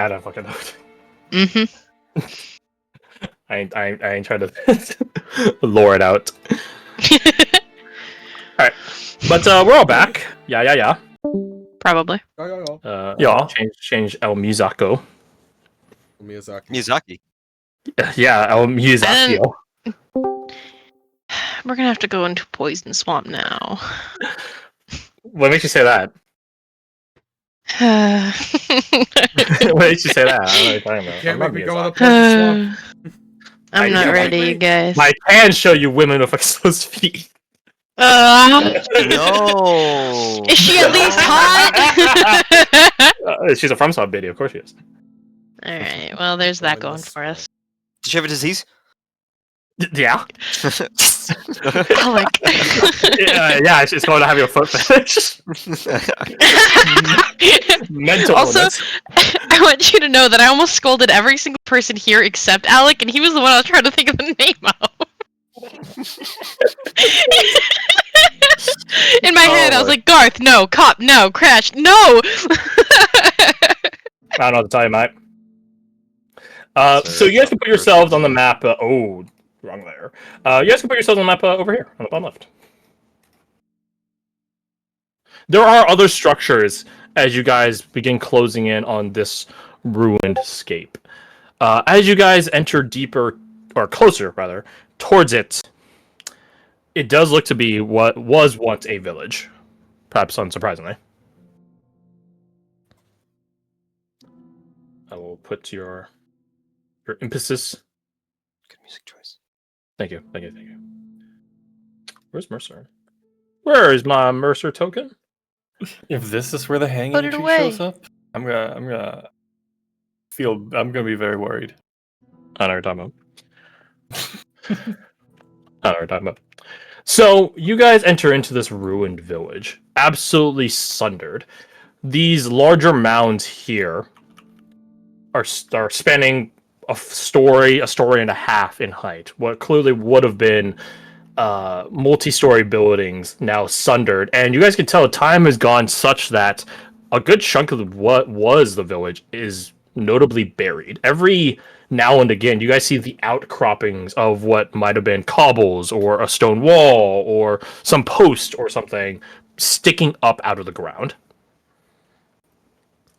I don't fucking know. Mm-hmm. I ain't trying to lure it out. Alright. But we're all back. Yeah. Probably. Yeah. Change El Muzako. Miyazaki. Yeah, El Muzakio. We're gonna have to go into Poison Swamp now. What makes you say that? What makes you say that? I don't know what you're talking about. Can't make me go on the Miyazaki. Poison Swamp. I'm not ready, you guys. I can show you women with exposed feet. No. No. Is she at least hot? She's a FromSoft baby, of course she is. Alright, well, there's that going for us. Does she have a disease? Yeah. Alec. Yeah, she's going to have your foot fetish. Mental Also, illness. I want you to know that I almost scolded every single person here except Alec, and he was the one I was trying to think of the name of. In my head, I was like, Garth, no. Cop, no. Crash, no. I don't know what to tell you, mate. So you guys can put yourselves on the map. Wrong layer. You guys can put yourselves on the map over here, on the bottom left. There are other structures as you guys begin closing in on this ruined scape. As you guys enter deeper, or closer, rather, towards it, it does look to be what was once a village. Perhaps unsurprisingly. I will put your emphasis. Good music choice. Thank you. Where's Mercer? Where is my Mercer token? If this is where the hanging Put it tree away. shows up, I'm gonna be very worried. I know what you're talking about. So you guys enter into this ruined village, absolutely sundered. These larger mounds here are spanning a story and a half in height. What clearly would have been multi-story buildings now sundered, and you guys can tell time has gone such that a good chunk of what was the village is notably buried. Every now and again, you guys see the outcroppings of what might have been cobbles or a stone wall or some post or something sticking up out of the ground.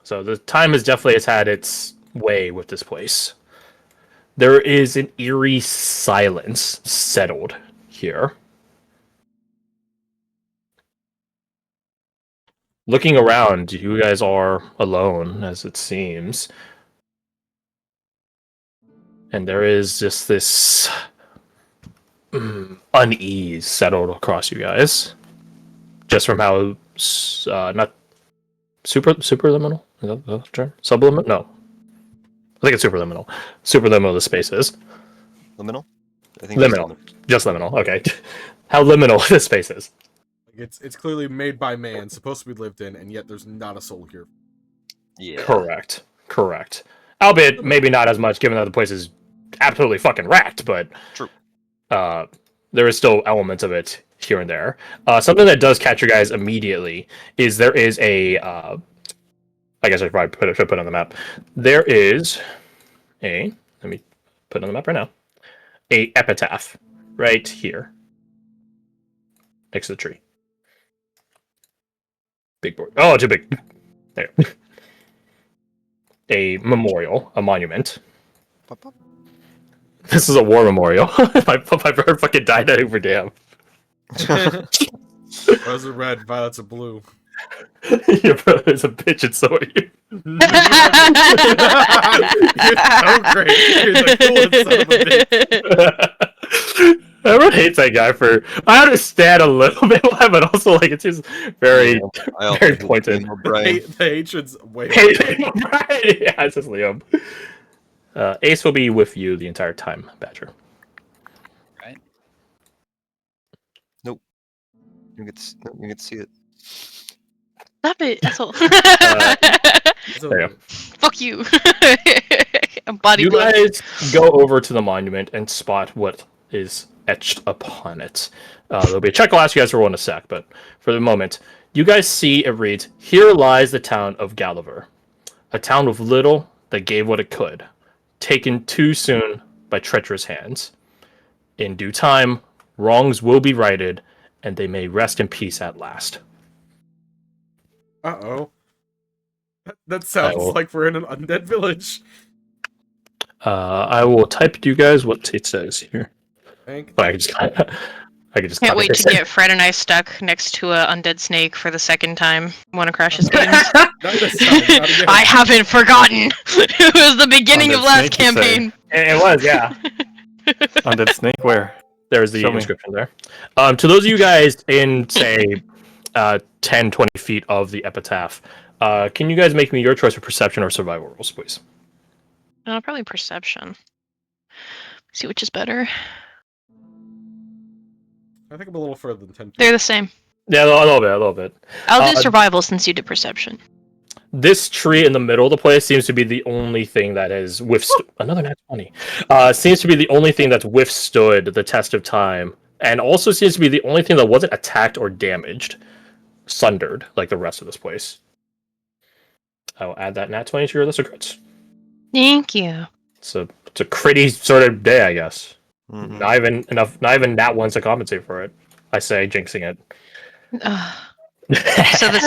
So the time has had its way with this place. There is an eerie silence settled here. Looking around, you guys are alone, as it seems. And there is just this unease settled across you guys. Just from how, not superliminal? Is that the term? Subliminal? No. I think it's superliminal. Superliminal the space is. Liminal? I think Liminal. Just liminal, okay. How liminal this space is. It's clearly made by man, supposed to be lived in, and yet there's not a soul here. Yeah. Correct. Albeit, maybe not as much, given that the place is absolutely fucking wrecked, but True. There is still elements of it here and there. Something that does catch you guys immediately is there is a... I guess I should probably put it on the map. There is let me put it on the map right now. A epitaph right here. Next to the tree. Big board. Oh, too big. There. A memorial, a monument. Pop, pop. This is a war memorial. my brother fucking died over damn. Rose are red, violets are blue. Your brother's a bitch and so are you. You're so great. You're the coolest son of a bitch. Everyone hates that guy for... I understand a little bit why, but also like it's just very, very pointed. The hatred's way Right? Yeah, it's just Liam. Ace will be with you the entire time, Badger. Right. Nope. You get to see it. Stop it, asshole. There you go. Fuck you. I'm body You blow. guys go over to the monument and spot what is etched upon it. There'll be a check I'll ask you guys for one in a sec, but for the moment, you guys see it reads, "Here lies the town of Gulliver, a town with little that gave what it could, taken too soon by treacherous hands. In due time, wrongs will be righted, and they may rest in peace at last. Uh-oh. That sounds will- like we're in an undead village. I will type to you guys what it says here. Thank But I can just I can just Can't copy wait to paste it. get Fred and I stuck next to a undead snake for the second time. Want to crash his beams? Not this time, not again. I haven't forgotten. It was the beginning of Undead last snake, you say? campaign. It was, yeah. Undead snake, where? There's the Show me. inscription there. To those of you guys in, say, 10, 20 feet of the epitaph, can you guys make me your choice of perception or survival rolls, please? Probably perception. See which is better. I think I'm a little further than 10 feet. They're the same. Yeah, a little bit. I'll do survival since you did perception. This tree in the middle of the place seems to be the only thing that has withstood another nat 20. Seems to be the only thing that's withstood the test of time, and also seems to be the only thing that wasn't attacked or damaged, sundered like the rest of this place. I'll add that nat 20 to your list of crits. Thank you. It's a critty sort of day, I guess. Mhm. Not even nat ones to compensate for it. I say jinxing it. So this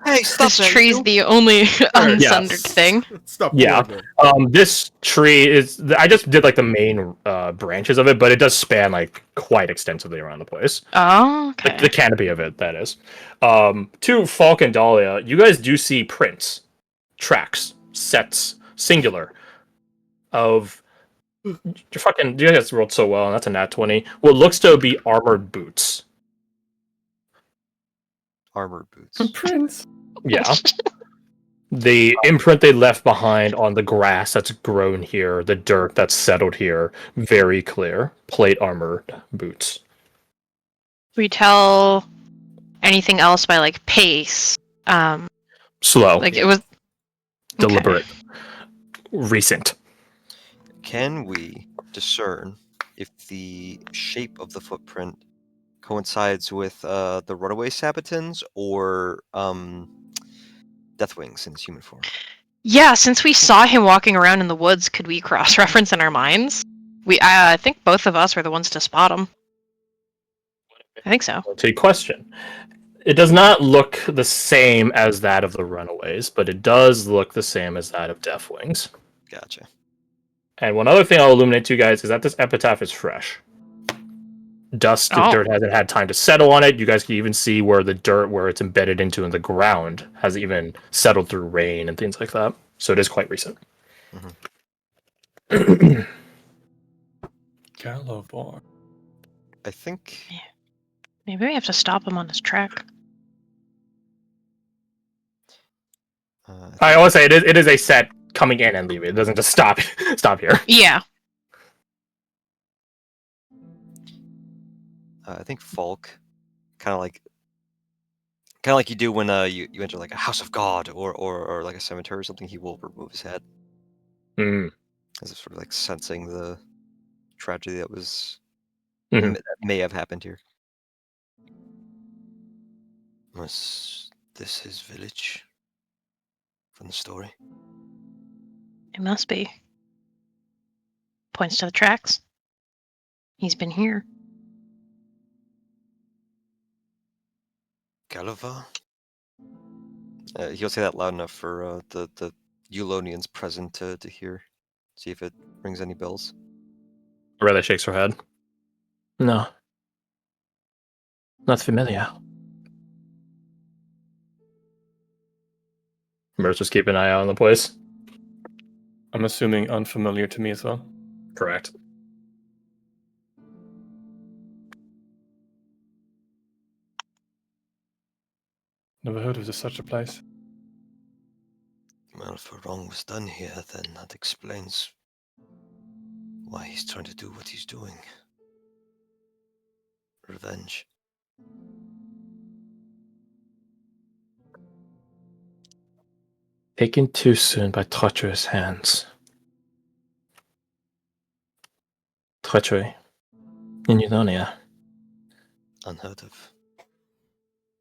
Hey, stop this that, tree's you. the only unsundered Yes. thing. Stop Yeah. doing that. This tree is. I just did like the main branches of it, but it does span like quite extensively around the place. Oh, okay. Like the canopy of it, that is. To Falk and Dahlia, you guys do see prints, tracks, sets, singular, of. You guys rolled so well, and that's a nat 20. What looks to be armored boots. Armored boots. Prince. Yeah. The imprint they left behind on the grass that's grown here, the dirt that's settled here, very clear. Plate armored boots. We tell anything else by like pace. Slow, Like it was deliberate, recent. Can we discern if the shape of the footprint coincides with the runaway Sabatons or Deathwings in his human form? Yeah, since we saw him walking around in the woods, could we cross-reference in our minds? I think both of us were the ones to spot him. I think so. To your question, it does not look the same as that of the Runaways, but it does look the same as that of Deathwings. Gotcha. And one other thing I'll illuminate to you guys is that this epitaph is fresh. Dust and dirt hasn't had time to settle on it. You guys can even see where the dirt, where it's embedded into in the ground, has even settled through rain and things like that. So it is quite recent. Gallivore. I think Maybe we have to stop him on his track. I always say it is a set coming in and leaving. It doesn't just stop here. Yeah. I think Falk, kind of like you do when you enter like a house of God or like a cemetery or something. He will remove his head as if sort of like sensing the tragedy that was Mhm. that may have happened here. Was this his village from the story? It must be. Points to the tracks. He's been here. Gallivore? He'll say that loud enough for the Eulonians present to hear. See if it rings any bells. Rayla shakes her head. No. Not familiar. Mercer's keeping an eye out on the place. I'm assuming unfamiliar to me as well. Correct. Never heard of such a place. Well, if a wrong was done here, then that explains why he's trying to do what he's doing. Revenge. Taken too soon by treacherous hands. Treachery. In Eulonia. Unheard of.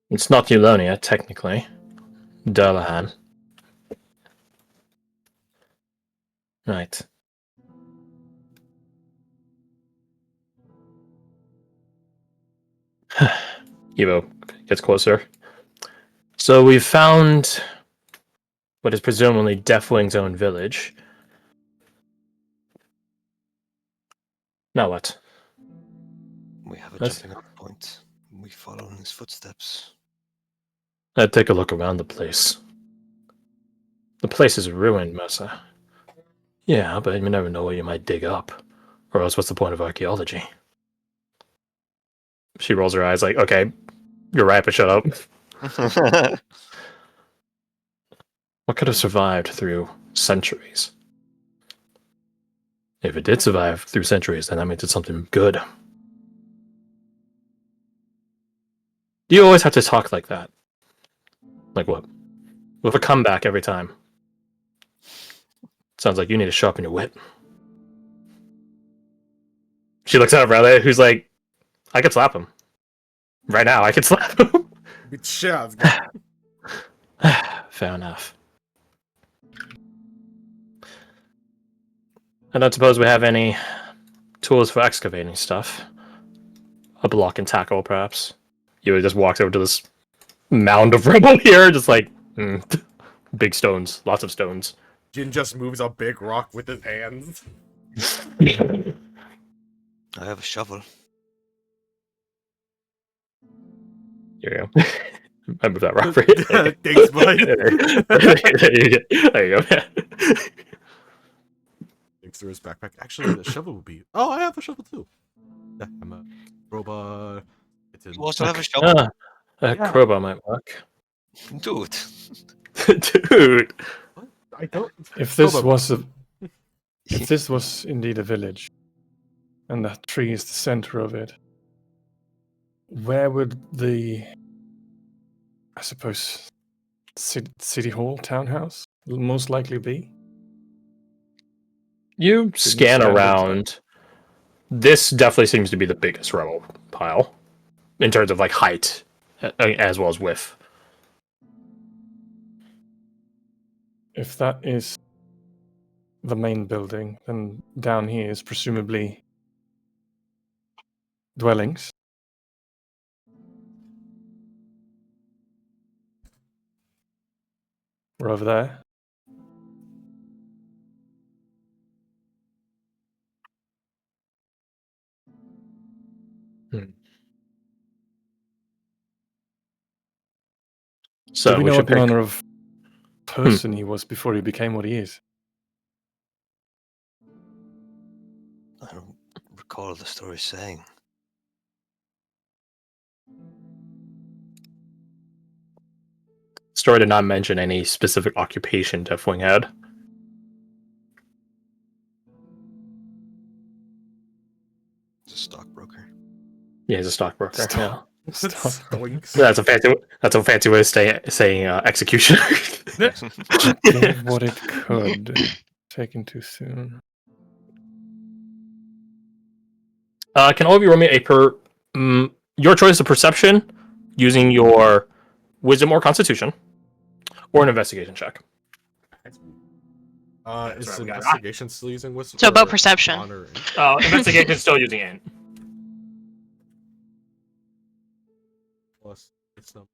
It's not Eulonia, technically. Durlahan. Right. Evo gets closer. So we've found what is presumably Deathwing's own village. Now what? We have a That's- jumping off point. We follow in his footsteps. I'd take a look around the place. The place is ruined, Mesa. Yeah, but you never know what you might dig up. Or else what's the point of archaeology? She rolls her eyes like, okay, you're right, but shut up. What could have survived through centuries? If it did survive through centuries, then that means it's something good. Do you always have to talk like that? Like what? With a comeback every time. Sounds like you need to sharpen your wit. She looks at Riley, who's like, I could slap him. Right now, I could slap him. Beat the shit out of this guy. Fair enough. I don't suppose we have any tools for excavating stuff. A block and tackle, perhaps. You just walks over to this mound of rubble here, just like, big stones, lots of stones. Jin just moves a big rock with his hands. I have a shovel. Here you go. I moved that rock for you. Thanks, bud. There you go. Thanks through his backpack. Actually, the shovel would be. Oh, I have a shovel too. Yeah, I'm a robot. You also have a shovel? A crowbar might work. Dude. Dude. What? I don't. If this Crowbar- was if this was indeed a village, and that tree is the center of it, where would the, I suppose, city hall, townhouse most likely be? You scan scan it, around. This definitely seems to be the biggest rubble pile in terms of like height as well as width. If that is the main building, then down here is presumably dwellings. We're over there. So Do we we know should what pick. manner of person he was before he became what he is? I don't recall the story saying. Story did not mention any specific occupation Deathwing had. He's a stockbroker. Yeah, he's a stockbroker. Yeah. Stoinks. That's a fancy way of saying executioner. Gave what it could. Taken too soon. Can all of you roll me your choice of perception using your wisdom or constitution, or an investigation check? Is right, we got- investigation still using wisdom? So about or perception. honor? Investigation still using int. Plus, it's no.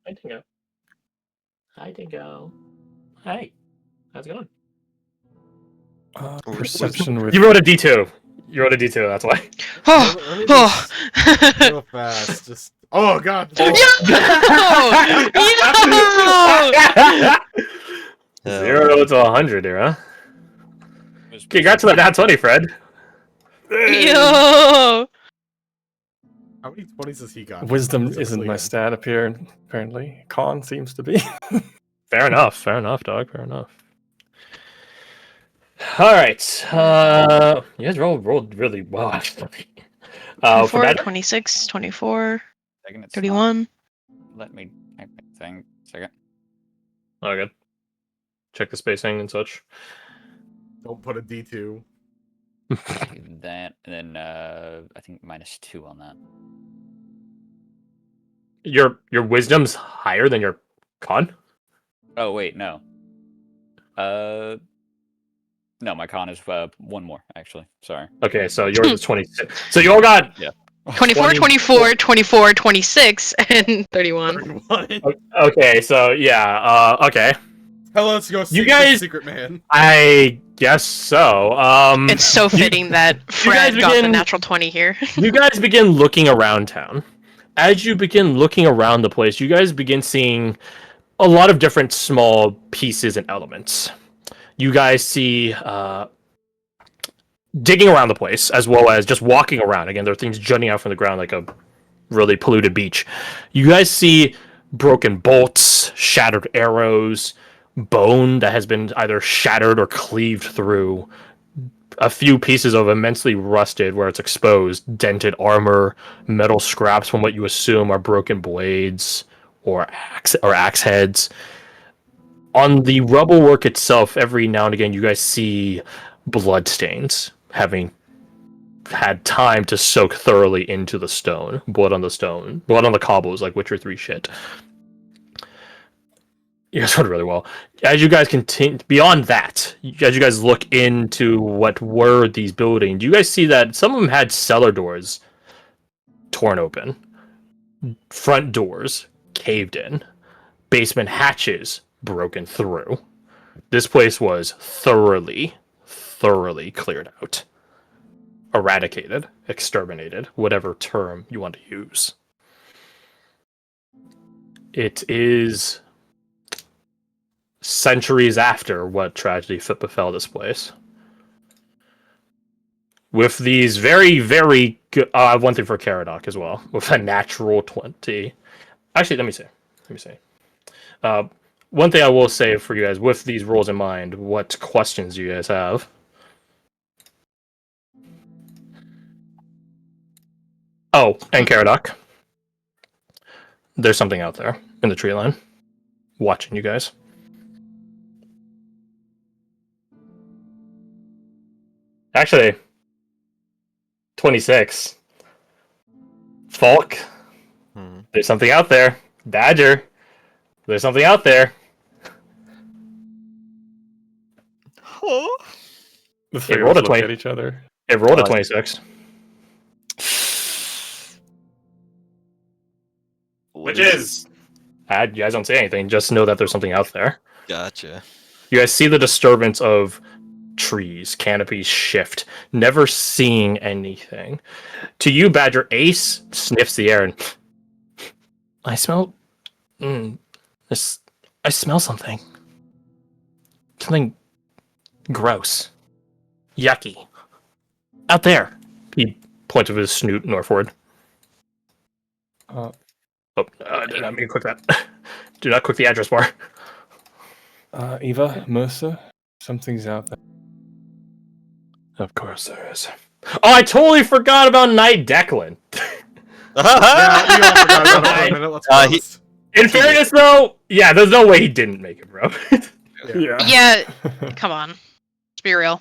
Hi, Dingo. Hi, Dingo. Hi. How's it going? Perception with You wrote a D2. You wrote a D2, that's why. Oh, Let me just real fast. Just. Oh God. No! 0 to 100 here, huh? Congrats on that nat 20, Fred. Yo! How many 20s has he got? wisdom Specifically isn't my in? stat apparently. Con seems to be. Fair enough, dog. Fair enough. All right. You guys rolled really well, actually. 24, For that, 26, 24, Second, it's 31. not- Let me type my thing. Second. oh, good. Check the spacing and such. Don't put a D2. That, and then I think -2 on that. Your wisdom's higher than your con. Oh wait, no. No, my con is one more actually. Sorry. Okay, so yours is 26. So you all got 24, 24, 24, 26, and 31. 31. Okay, so yeah, okay. Tell us your You guys- secret man. I guess so. It's so fitting that Fred got the natural 20 here. You guys begin looking around town. As you begin looking around the place, you guys begin seeing a lot of different small pieces and elements. You guys see digging around the place, as well as just walking around. Again, there are things jutting out from the ground like a really polluted beach. You guys see broken bolts, shattered arrows, bone that has been either shattered or cleaved through, a few pieces of immensely rusted where it's exposed, dented armor, metal scraps from what you assume are broken blades or axe heads. On the rubble work itself, every now and again you guys see bloodstains, having had time to soak thoroughly into the stone. Blood on the cobbles, like Witcher 3 shit. You guys heard it really well. As you guys continue beyond that, as you guys look into what were these buildings, you guys see that some of them had cellar doors torn open, front doors caved in, basement hatches broken through. This place was thoroughly cleared out, eradicated, exterminated, whatever term you want to use. It is centuries after what tragedy befell this place. With these very, very good... one thing for Caradoc as well. With a natural 20. Actually, let me see. One thing I will say for you guys, with these rules in mind, what questions do you guys have? Oh, and Caradoc. There's something out there in the tree line. Watching you guys. Actually, 26. Falk. There's something out there. Badger. There's something out there. The three rolled of us a look 20. at each other. It rolled a 26. Which is... you guys don't say anything. Just know that there's something out there. Gotcha. You guys see the disturbance of trees, canopies shift, never seeing anything. To you, Badger, Ace sniffs the air and... I smell... I smell something. Something gross. Yucky. Out there. He points with his snoot northward. I did not mean to click that. Do not click the address bar. Eva, Mercer, something's out there. Of course there is. Oh, I totally forgot about Knight Declan. Yeah, we all forgot about it for a minute. Let's be honest. In fairness, though, yeah, there's no way he didn't make it, bro. Yeah, come on. Let's be real.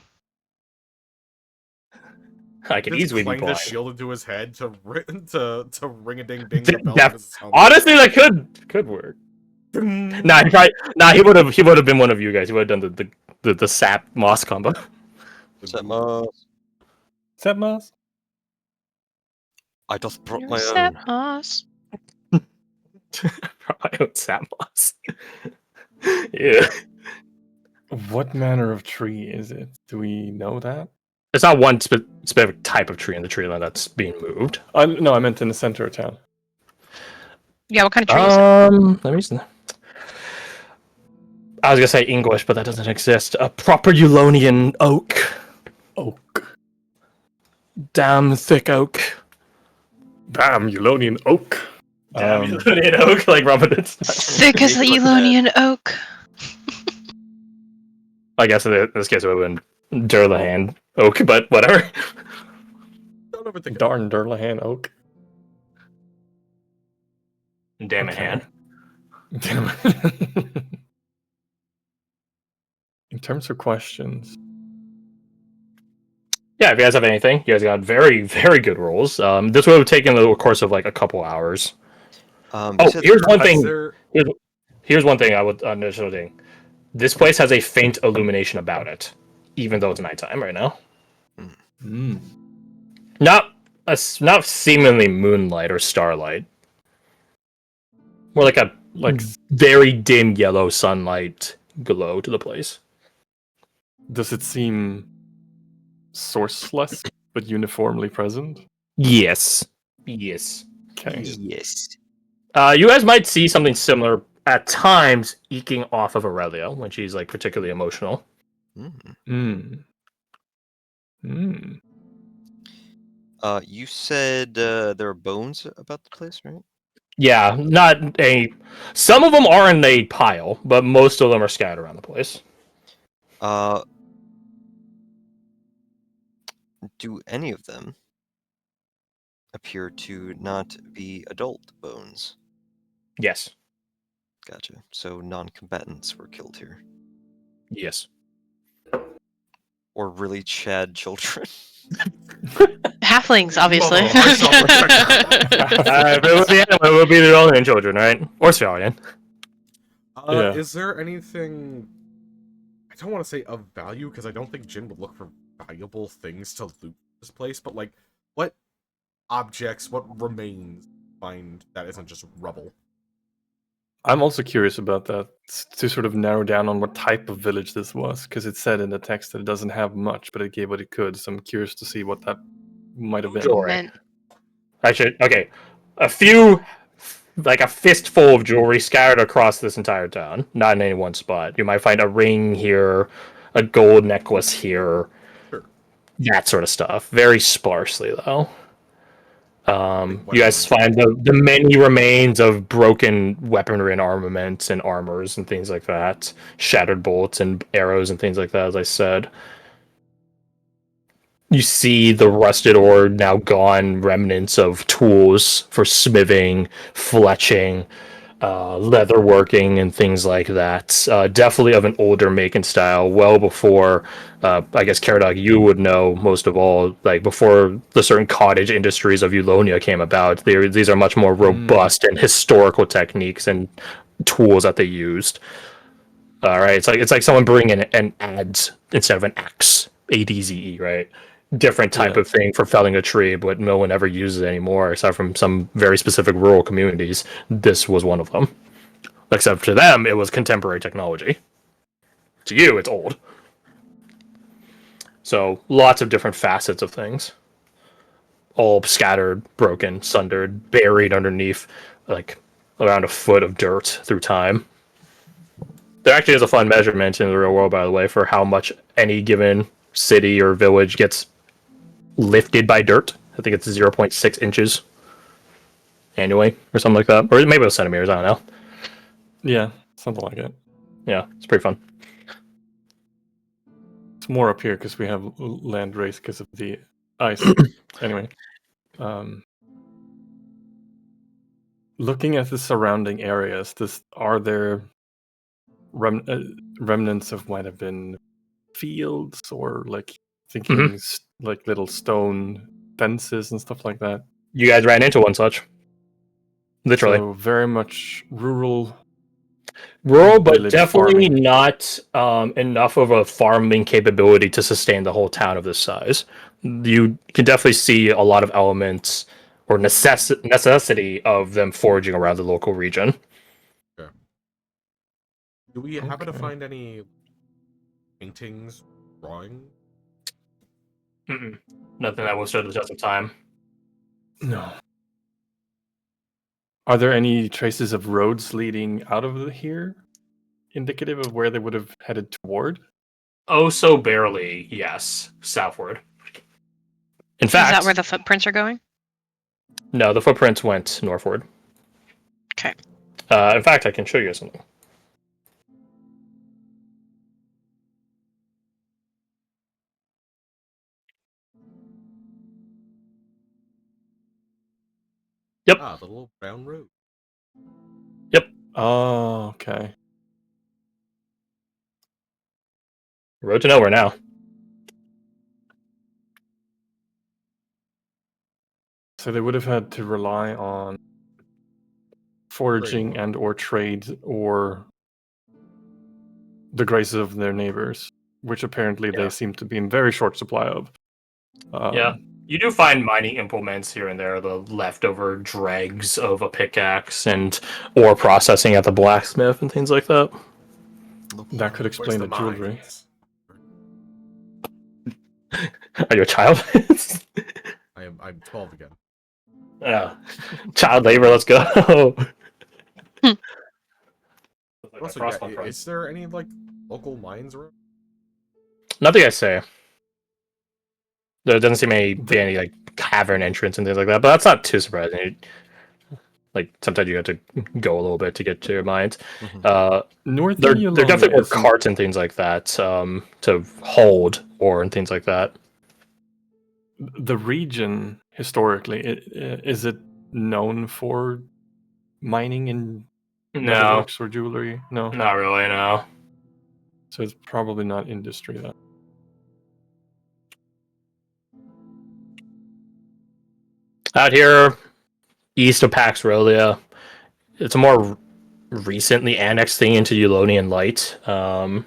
I could Just easily be clang the blind. shield into his head to ring a ding ding. Honestly, that could work. Nah, he would have been one of you guys. He would have done the sap moss combo. Sap moss? I just brought You're my Sap own. Moss. I own sap moss. Yeah. What manner of tree is it? Do we know that? It's not one specific type of tree in the tree line that's being moved. No, I meant in the center of town. Yeah, what kind of tree is it? Let me see. I was gonna say English, but that doesn't exist. A proper Eulonian oak. Oak. Damn thick oak. Damn, Eulonian oak. Damn Eulonian oak, like Robin. Thick as the Elonian oak. I guess in this case it would have been Durlahan oak, but whatever. Don't overthink it. Darn Durlahan oak. Damn it, hand. Damn it. In terms of questions, Yeah, if you guys have anything, you guys got very, very good rolls. This would have taken a course of like a couple hours. You Oh, said here's one Is thing. there- Here's Here's one thing I would initially think. This place has a faint illumination about it, even though it's nighttime right now. Hmm. Not not seemingly moonlight or starlight. More like a Like, very dim yellow sunlight glow to the place. does it seem sourceless but uniformly present? Yes. Yes. Okay. Yes. You guys might see something similar at times eking off of Aurelia when she's like particularly emotional. Mm. Hmm. You said there are bones about the place, right? Yeah, not a. Some of them are in a pile, but most of them are scattered around the place. Do any of them appear to not be adult bones? Yes. Gotcha. So non-combatants were killed here, Yes. or really Chad children. Halflings, obviously. Oh, I saw If it was the animal, it would be the only children, right? Or civilian. Yeah. Is there anything? I don't want to say of value because I don't think Jin would look for valuable things to loot this place. But like, what objects, what remains find that isn't just rubble? I'm also curious about that to sort of narrow down on what type of village this was, because it said in the text that it doesn't have much, but it gave what it could. So I'm curious to see what that might have been. Jewelry. Man, Actually, okay. A few, like a fistful of jewelry scattered across this entire town, not in any one spot. You might find a ring here, a gold necklace here, Sure. that sort of stuff. Very sparsely, though. You guys Weaponry. find the many remains of broken weaponry and armaments and armors and things like that. Shattered bolts and arrows and things like that, as I said. You see the rusted or now gone remnants of tools for smithing, fletching, leatherworking, and things like that. Definitely of an older make and style, well before, I guess, Caradog, you would know most of all, like before the certain cottage industries of Eulonia came about. These are much more robust and historical techniques and tools that they used. All right, it's like someone bringing an adze instead of an axe, ADZE, right? Different type Yeah. of thing for felling a tree, but no one ever uses it anymore, aside from some very specific rural communities. This was one of them. Except to them, it was contemporary technology. To you, it's old. So lots of different facets of things, all scattered, broken, sundered, buried underneath, like around a foot of dirt through time. There actually is a fun measurement in the real world, by the way, for how much any given city or village gets lifted by dirt. I think it's 0.6 inches annually, or something like that. Or maybe it was centimeters, I don't know. Yeah, something like it. Yeah, it's pretty fun. It's more up here because we have land race because of the ice. Anyway, looking at the surrounding areas, are there remnants of might have been fields or like thinking like little stone fences and stuff like that? You guys ran into one such. Literally. So very much rural. Rural, but village definitely farming. not enough of a farming capability to sustain the whole town of this size. You can definitely see a lot of elements or necessity of them foraging around the local region. Yeah. Do we happen to Okay. find any paintings, drawings? Mm-mm. Nothing that will stood the test of time. No. Are there any traces of roads leading out of here, indicative of where they would have headed toward? Oh, so barely, yes, southward. In is that fact, where the footprints are going? no, the footprints went northward. Okay. In fact, I can show you something. Yep. Ah, the little brown road. Yep. Oh, okay. Road to nowhere now. So they would have had to rely on foraging Trading. and or trade or the graces of their neighbors, which apparently Yeah. they seem to be in very short supply of. Yeah. You do find mining implements here and there, the leftover dregs of a pickaxe and ore processing at the blacksmith and things like that. That could Where's explain the jewelry. mines? Are you a child? I'm 12 again. Yeah. Child labor, let's go. Like Also, my yeah, crossbow friend. is there any like local mines around? Nothing I say. There doesn't seem to be any like cavern entrance and things like that, but that's not too surprising. Like sometimes you have to go a little bit to get to your mines. Northern There Yulonia definitely were isn't- carts and things like that to hold ore and things like that. the region historically, is it known for mining and No, metalworks or jewelry? No. not really. No. So it's probably not industry then. Out here, east of Pax Rolia, it's a more recently annexed thing into Eulonian Light. But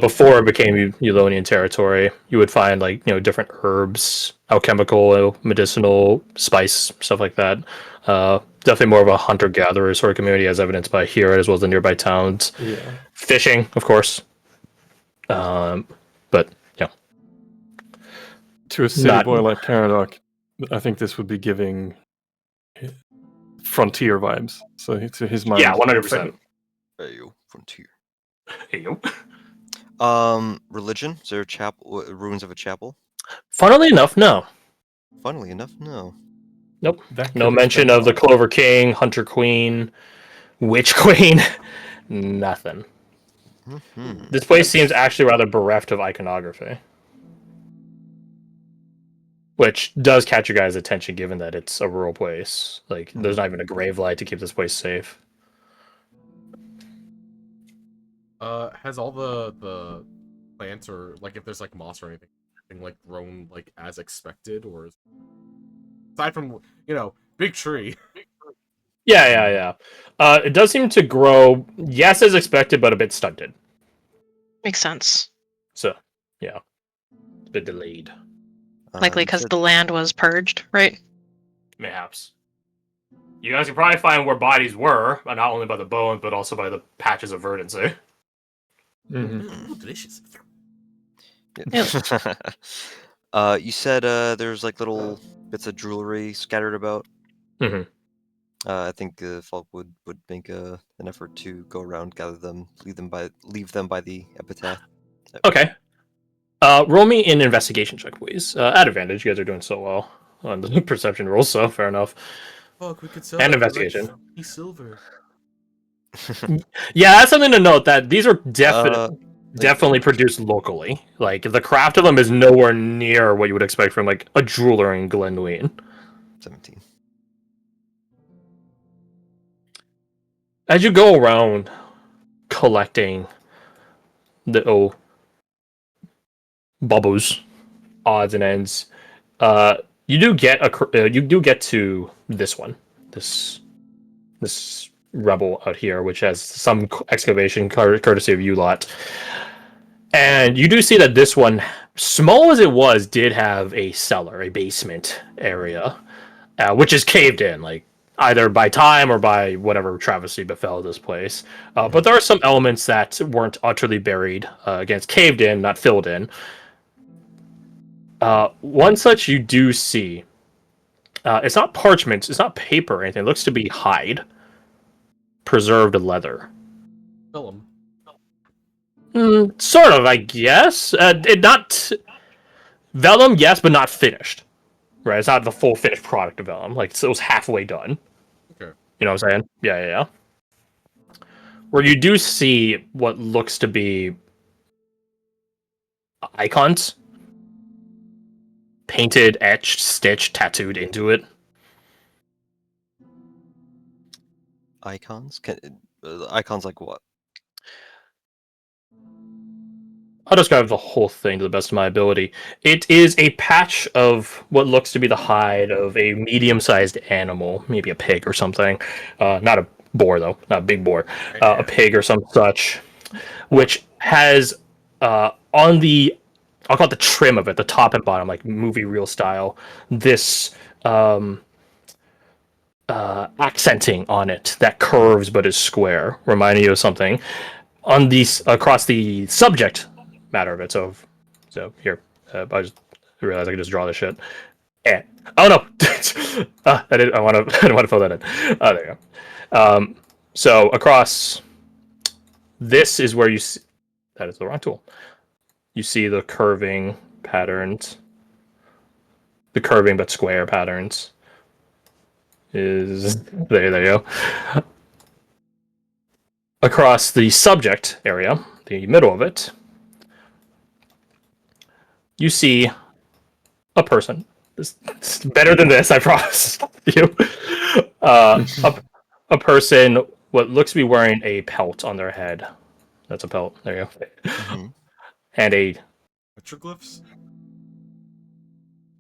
before it became Eulonian territory, you would find like different herbs, alchemical, medicinal, spice, stuff like that. Definitely more of a hunter-gatherer sort of community, as evidenced by here as well as the nearby towns. Yeah. Fishing, of course. But yeah, To a city Not- boy like Caradoc, I think this would be giving frontier vibes. So to his mind, yeah, 100%. Ayo, frontier. Ayo. Religion? Is there a chapel? Ruins of a chapel? Funnily enough, no. Funnily enough, no. Nope. That No could mention explain of the it. Clover King, Hunter Queen, Witch Queen. Nothing. Mm-hmm. This place seems actually rather bereft of iconography. Which does catch your guys' attention given that it's a rural place. Like, there's not even a grave light to keep this place safe. Has all the plants or like if there's like moss or anything like grown like as expected, or aside from big tree? Yeah. It does seem to grow, yes, as expected, but a bit stunted. Makes sense. So, yeah. It's a bit delayed, Likely You because said- the land was purged, right? mayhaps. You guys can probably find where bodies were, not only by the bones, but also by the patches of verdancy. Mhm. Ooh, delicious. You said there's like little bits of jewelry scattered about. Mhm. I think Falk would make an effort to go around, gather them, leave them by the epitaph. Okay. Roll me an investigation check, please. At advantage, you guys are doing so well on the perception rolls, so fair enough. Fuck, we could sell And that for, investigation. like, 3 silver. Yeah, that's something to note that these are Like, definitely produced locally. Like, the craft of them is nowhere near what you would expect from, like, a jeweler in Glenween. 17. As you go around collecting the bubbles, odds and ends, you do get to this one, this rebel out here, which has some excavation courtesy of you lot, and you do see that this one, small as it was, did have a cellar, a basement area, which is caved in, like either by time or by whatever travesty befell this place. But there are some elements that weren't utterly buried, against caved in, not filled in. One such you do see. It's not parchment, it's not paper or anything. It looks to be hide, preserved leather. Film. Sort of, I guess. It not vellum, yes, but not finished. Right, it's not the full finished product of vellum. Like, it was halfway done. Okay. You know what I'm saying? Yeah. Where you do see what looks to be icons, painted, etched, stitched, tattooed into it. Icons? Icons like what? I'll describe the whole thing to the best of my ability. It is a patch of what looks to be the hide of a medium-sized animal, maybe a pig or something. Not a boar, though. Not a big boar. A pig or some such, which has on the, I'll call it the trim of it, the top and bottom, like movie reel style, this accenting on it that curves but is square, reminding you of something. On these across the subject matter of it. So here, I just realized I could just draw this shit. And oh no, I didn't. I want to. I don't want to fill that in. Oh, there you go. So across this is where you see, that is the wrong tool. You see the curving patterns, the curving but square patterns. Is there? There you go. Across the subject area, the middle of it, you see a person. It's better than this, I promise you. A person, what looks to be wearing a pelt on their head. That's a pelt. There you go. Mm-hmm. And Petroglyphs?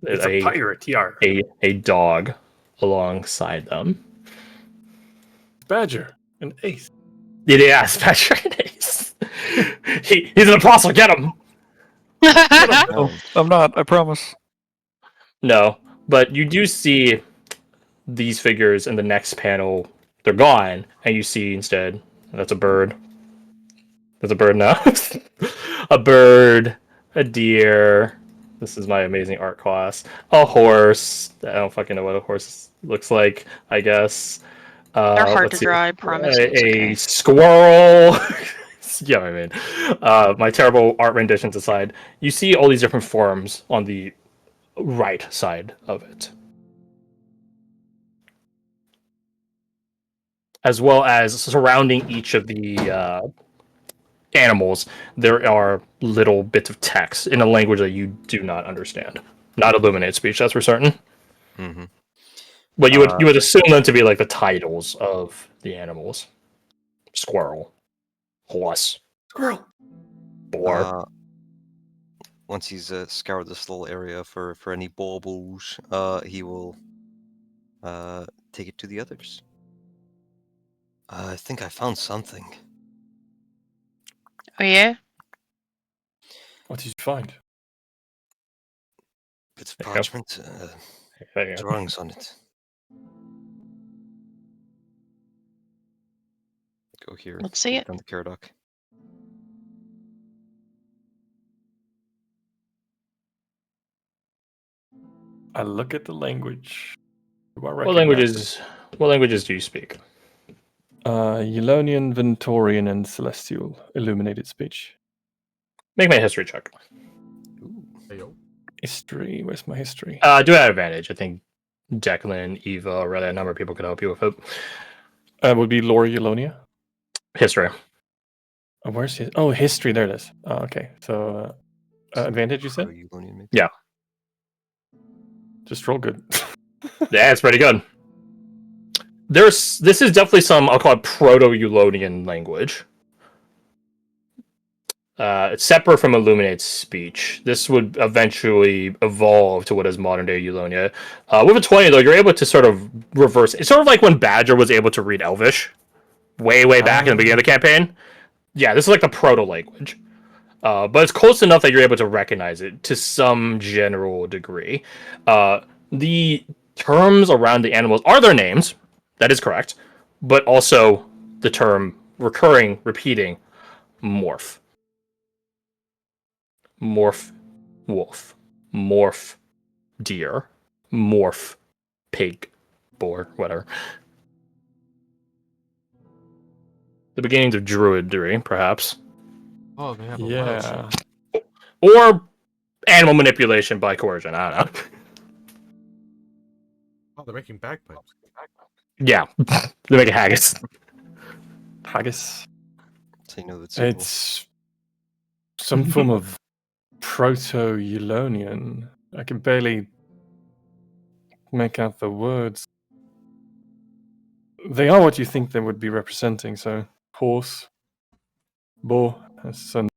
It's a pirate, yar. a dog alongside them. Badger, an ace. Yeah, Patrick and Ace. He's an apostle. Get him. No. I'm not. I promise. No, but you do see these figures in the next panel. They're gone, and you see instead that's a bird. There's a bird now. A bird, a deer. This is my amazing art class. A horse. I don't fucking know what a horse looks like. I guess. They're hard let's to see. draw, I promise. It's A okay. squirrel. Yeah, I mean, my terrible art renditions aside, you see all these different forms on the right side of it, as well as surrounding each of the animals. There are little bits of text in a language that you do not understand. Not illuminated speech, that's for certain. Mm-hmm. But you would assume them to be like the titles of the animals: squirrel, horse, Squirrel. boar. Once he's scoured this little area for any baubles, he will take it to the others. I think I found something. Oh yeah? What did you find? Bits of There you go. parchment, There you go. drawings on it. Go here. Let's see it. Down the Caradoc. I look at the language. Do I What recognize it? languages do you speak? Eulonian, Ventorian, and Celestial illuminated speech. Make me a history check. Heyo. History. Where's my history? Do have advantage. I think Declan, Eva, or rather a number of people could help you with it. Would be Lore Eulonia. History. Oh, where's his? Oh, history. There it is. Oh, okay. So advantage, you said? Proto-Eulonian, maybe? Yeah. Just roll good. Yeah, it's pretty good. This is definitely some, I'll call it Proto-Eulonian language. It's separate from Illuminated speech. This would eventually evolve to what is modern day Eulonia. With a 20, though, you're able to sort of reverse. It's sort of like when Badger was able to read Elvish way back in the beginning of the campaign. Yeah, this is like the proto language. But it's close enough that you're able to recognize it to some general degree. The terms around the animals are their names. That is correct. But also the term recurring, repeating, morph. Morph wolf. Morph deer. Morph pig. Boar. Whatever. The beginnings of druidry, perhaps. Oh, they have a Yeah. Or animal manipulation by coercion. I don't know. Oh, they're making bagpipes. Yeah. They make a haggis. Haggis. So you know that's evil. It's some form of Proto-Eulonian. I can barely make out the words. They are what you think they would be representing. So horse, boar, son.